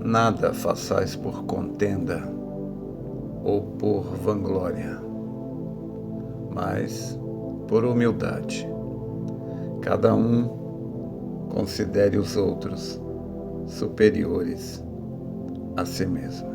Nada façais por contenda ou por vanglória, mas por humildade. Cada um considere os outros superiores a si mesmo.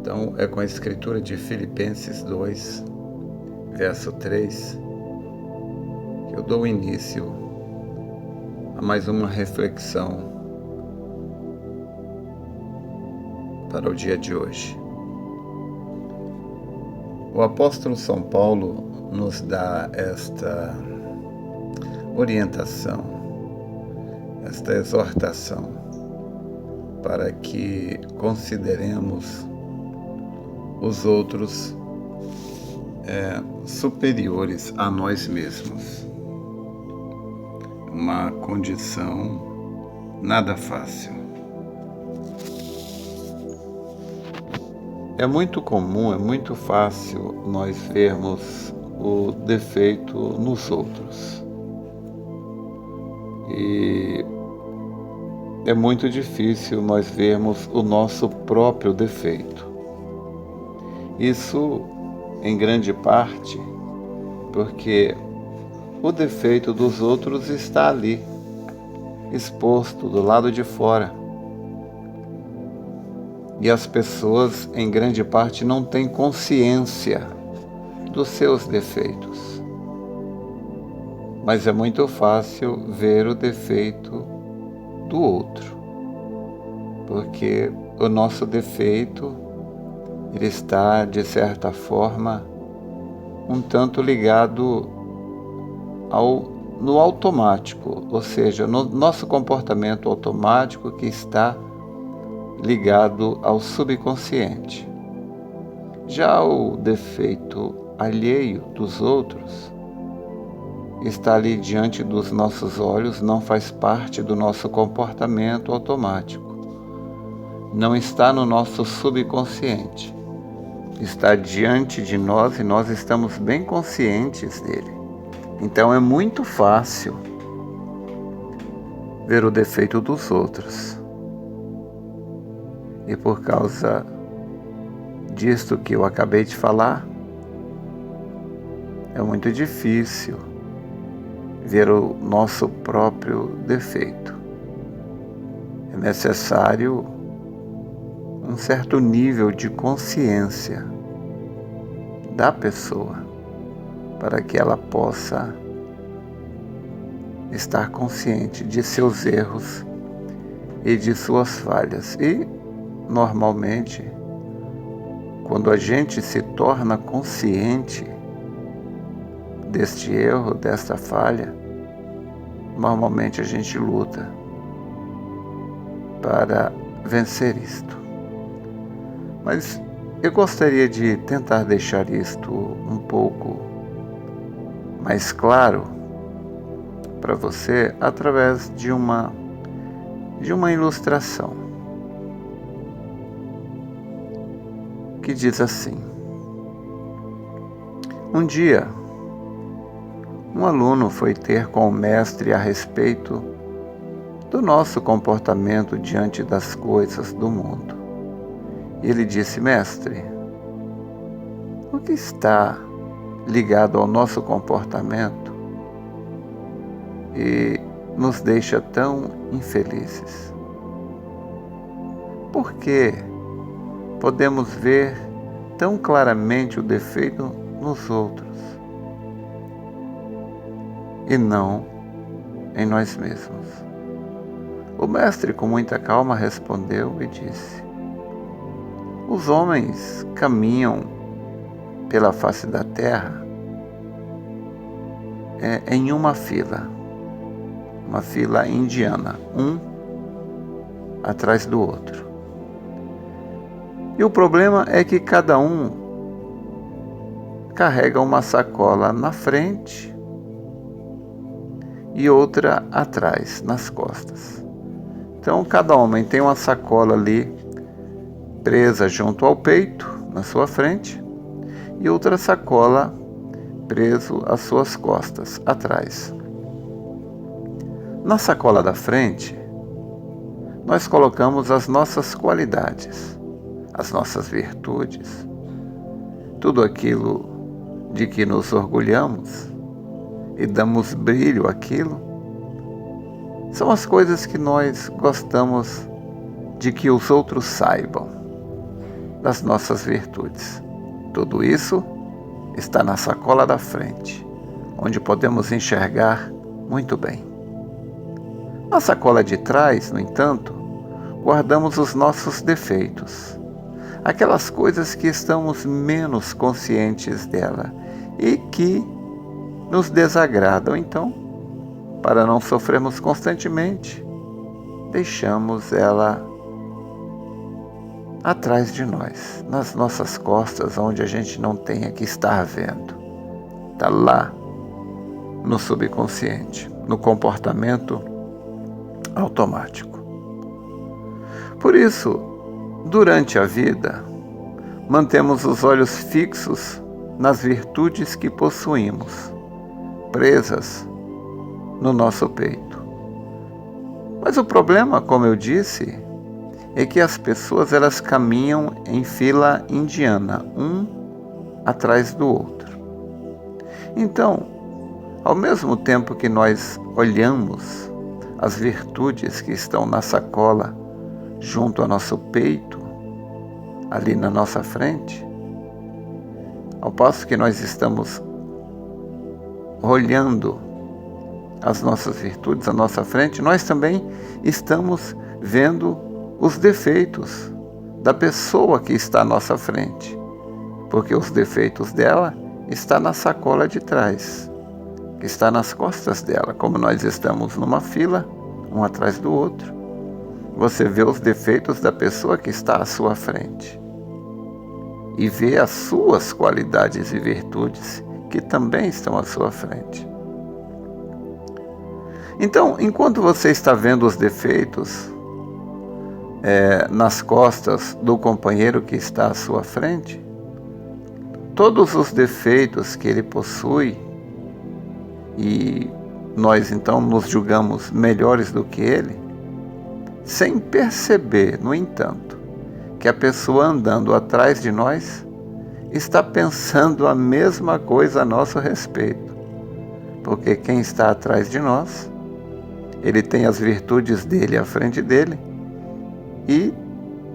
Então, é com a escritura de Filipenses 2, verso 3, que eu dou início a mais uma reflexão para o dia de hoje. O apóstolo São Paulo nos dá esta orientação, esta exortação, para que consideremos os outros superiores a nós mesmos. Uma condição nada fácil. É muito comum, é muito fácil nós vermos o defeito nos outros. E é muito difícil nós vermos o nosso próprio defeito. Isso, em grande parte, porque o defeito dos outros está ali, exposto do lado de fora. E as pessoas, em grande parte, não têm consciência dos seus defeitos. Mas é muito fácil ver o defeito do outro, porque o nosso defeito, ele está, de certa forma, um tanto ligado no automático, ou seja, no nosso comportamento automático que está ligado ao subconsciente. Já o defeito alheio dos outros está ali diante dos nossos olhos, não faz parte do nosso comportamento automático. Não está no nosso subconsciente. Está diante de nós e nós estamos bem conscientes dele. Então é muito fácil ver o defeito dos outros. E por causa disto que eu acabei de falar, é muito difícil ver o nosso próprio defeito. É necessário um certo nível de consciência da pessoa para que ela possa estar consciente de seus erros e de suas falhas. E, normalmente, quando a gente se torna consciente deste erro, desta falha, normalmente a gente luta para vencer isto. Mas eu gostaria de tentar deixar isto um pouco mais claro para você através de uma ilustração que diz assim: um dia, um aluno foi ter com o mestre a respeito do nosso comportamento diante das coisas do mundo. E ele disse: mestre, o que está ligado ao nosso comportamento e nos deixa tão infelizes? Por que podemos ver tão claramente o defeito nos outros e não em nós mesmos? O mestre, com muita calma, respondeu e disse: os homens caminham pela face da terra em uma fila indiana, um atrás do outro. E o problema é que cada um carrega uma sacola na frente e outra atrás, nas costas. Então, cada homem tem uma sacola ali presa junto ao peito, na sua frente, e outra sacola preso às suas costas, atrás. Na sacola da frente, nós colocamos as nossas qualidades, as nossas virtudes, tudo aquilo de que nos orgulhamos e damos brilho àquilo, são as coisas que nós gostamos de que os outros saibam, das nossas virtudes. Tudo isso está na sacola da frente, onde podemos enxergar muito bem. Na sacola de trás, no entanto, guardamos os nossos defeitos, aquelas coisas que estamos menos conscientes dela e que nos desagradam. Então, para não sofrermos constantemente, deixamos ela atrás de nós, nas nossas costas, onde a gente não tenha que estar vendo. Está lá no subconsciente, no comportamento automático. Por isso, durante a vida, mantemos os olhos fixos nas virtudes que possuímos, presas no nosso peito. Mas o problema, como eu disse, é que as pessoas elas caminham em fila indiana, um atrás do outro. Então, ao mesmo tempo que nós olhamos as virtudes que estão na sacola junto ao nosso peito, ali na nossa frente, ao passo que nós estamos olhando as nossas virtudes à nossa frente, nós também estamos vendo os defeitos da pessoa que está à nossa frente, porque os defeitos dela estão na sacola de trás, que está nas costas dela. Como nós estamos numa fila, um atrás do outro, você vê os defeitos da pessoa que está à sua frente e vê as suas qualidades e virtudes que também estão à sua frente. Então, enquanto você está vendo os defeitos nas costas do companheiro que está à sua frente, todos os defeitos que ele possui, e nós então nos julgamos melhores do que ele, sem perceber, no entanto, que a pessoa andando atrás de nós está pensando a mesma coisa a nosso respeito, porque quem está atrás de nós, ele tem as virtudes dele à frente dele e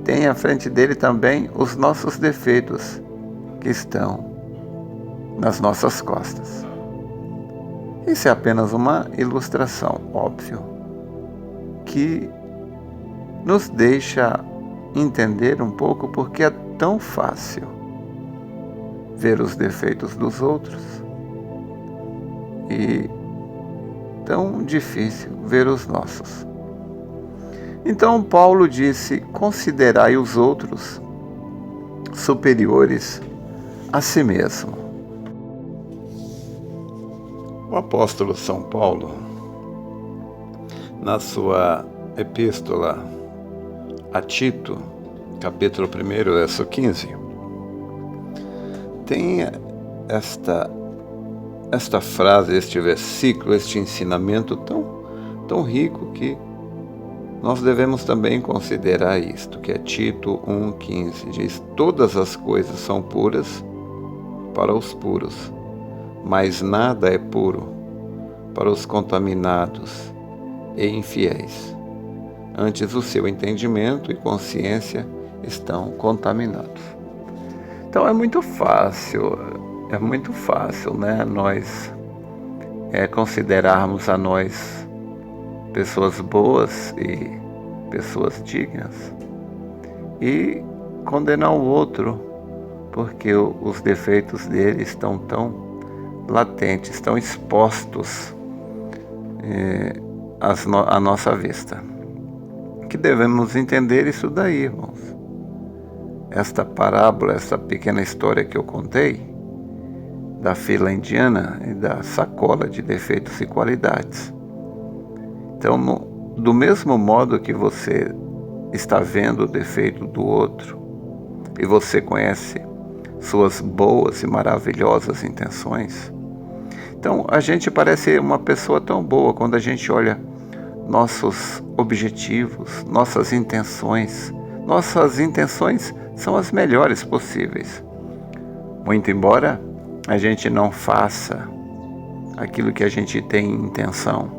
tem à frente dele também os nossos defeitos que estão nas nossas costas. Isso é apenas uma ilustração, óbvio, que nos deixa entender um pouco porque é tão fácil ver os defeitos dos outros e tão difícil ver os nossos. Então Paulo disse: considerai os outros superiores a si mesmo. O apóstolo São Paulo, na sua epístola a Tito, capítulo 1, verso 15, tem esta frase, este versículo, este ensinamento tão rico que nós devemos também considerar isto, que é Tito 1,15, diz: todas as coisas são puras para os puros, mas nada é puro para os contaminados e infiéis. Antes o seu entendimento e consciência estão contaminados. Então é muito fácil, né, nós considerarmos a nós pessoas boas e pessoas dignas e condenar o outro porque os defeitos dele estão tão latentes, tão expostos à nossa vista. Que devemos entender isso daí, irmãos. Esta parábola, essa pequena história que eu contei, da fila indiana e da sacola de defeitos e qualidades. Então, do mesmo modo que você está vendo o defeito do outro e você conhece suas boas e maravilhosas intenções, então a gente parece uma pessoa tão boa quando a gente olha nossos objetivos, nossas intenções. Nossas intenções são as melhores possíveis. Muito embora a gente não faça aquilo que a gente tem intenção.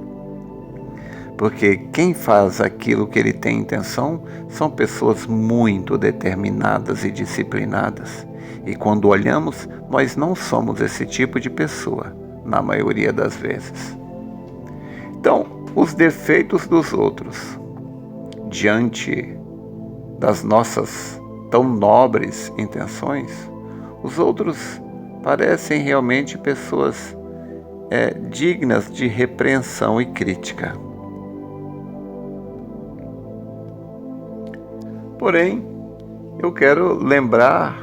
Porque quem faz aquilo que ele tem intenção são pessoas muito determinadas e disciplinadas. E quando olhamos, nós não somos esse tipo de pessoa, na maioria das vezes. Então, os defeitos dos outros, diante das nossas tão nobres intenções, os outros parecem realmente pessoas dignas de repreensão e crítica. Porém, eu quero lembrar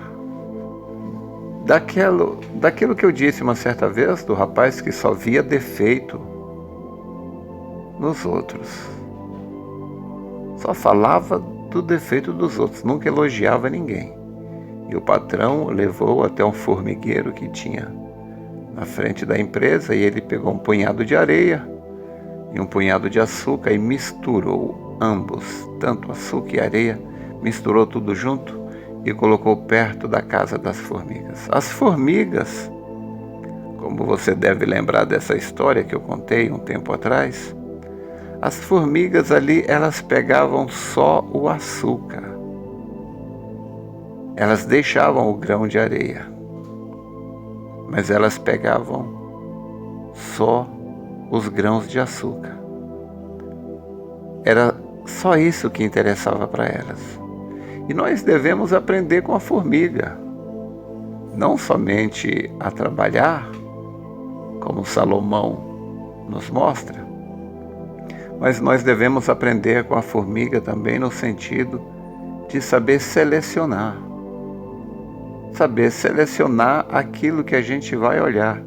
daquilo que eu disse uma certa vez do rapaz que só via defeito nos outros. Só falava do defeito dos outros, nunca elogiava ninguém. E o patrão o levou até um formigueiro que tinha na frente da empresa e ele pegou um punhado de areia e um punhado de açúcar e misturou ambos, tanto açúcar e areia, misturou tudo junto e colocou perto da casa das formigas. As formigas, como você deve lembrar dessa história que eu contei um tempo atrás, as formigas ali, elas pegavam só o açúcar. Elas deixavam o grão de areia, mas elas pegavam só os grãos de açúcar. Era só isso que interessava para elas. E nós devemos aprender com a formiga, não somente a trabalhar, como Salomão nos mostra, mas nós devemos aprender com a formiga também no sentido de saber selecionar aquilo que a gente vai olhar.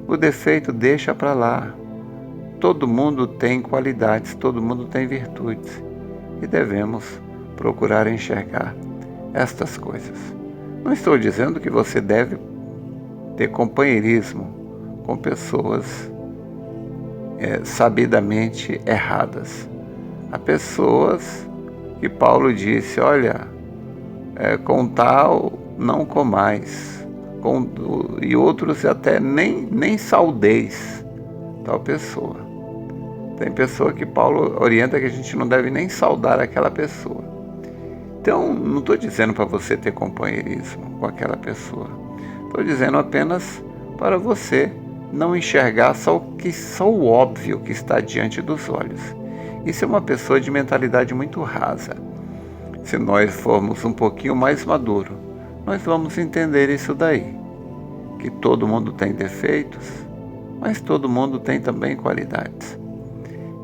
O defeito deixa para lá. Todo mundo tem qualidades, todo mundo tem virtudes e devemos procurar enxergar estas coisas. Não estou dizendo que você deve ter companheirismo com pessoas sabidamente erradas. Há pessoas que Paulo disse, olha, com tal não comais, e outros até nem saudeis tal pessoa. Tem pessoa que Paulo orienta que a gente não deve nem saudar aquela pessoa. Então, não estou dizendo para você ter companheirismo com aquela pessoa. Estou dizendo apenas para você não enxergar só o óbvio que está diante dos olhos. Isso é uma pessoa de mentalidade muito rasa. Se nós formos um pouquinho mais maduro, nós vamos entender isso daí. Que todo mundo tem defeitos, mas todo mundo tem também qualidades.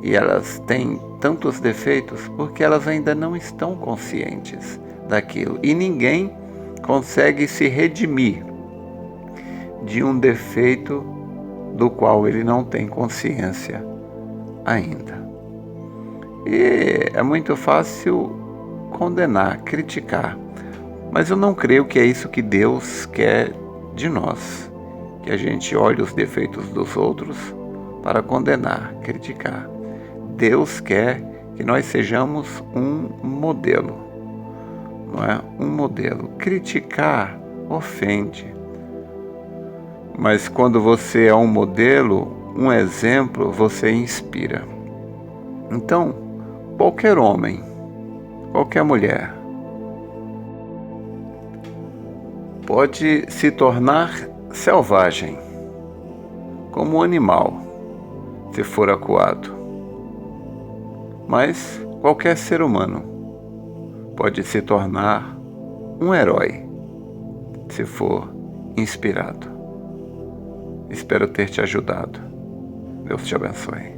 E elas têm tantos defeitos porque elas ainda não estão conscientes daquilo. E ninguém consegue se redimir de um defeito do qual ele não tem consciência ainda. E é muito fácil condenar, criticar. Mas eu não creio que é isso que Deus quer de nós. Que a gente olhe os defeitos dos outros para condenar, criticar. Deus quer que nós sejamos um modelo, não é? Um modelo. Criticar ofende. Mas quando você é um modelo, um exemplo, você inspira. Então, qualquer homem, qualquer mulher, pode se tornar selvagem, como um animal, se for acuado. Mas qualquer ser humano pode se tornar um herói, se for inspirado. Espero ter te ajudado. Deus te abençoe.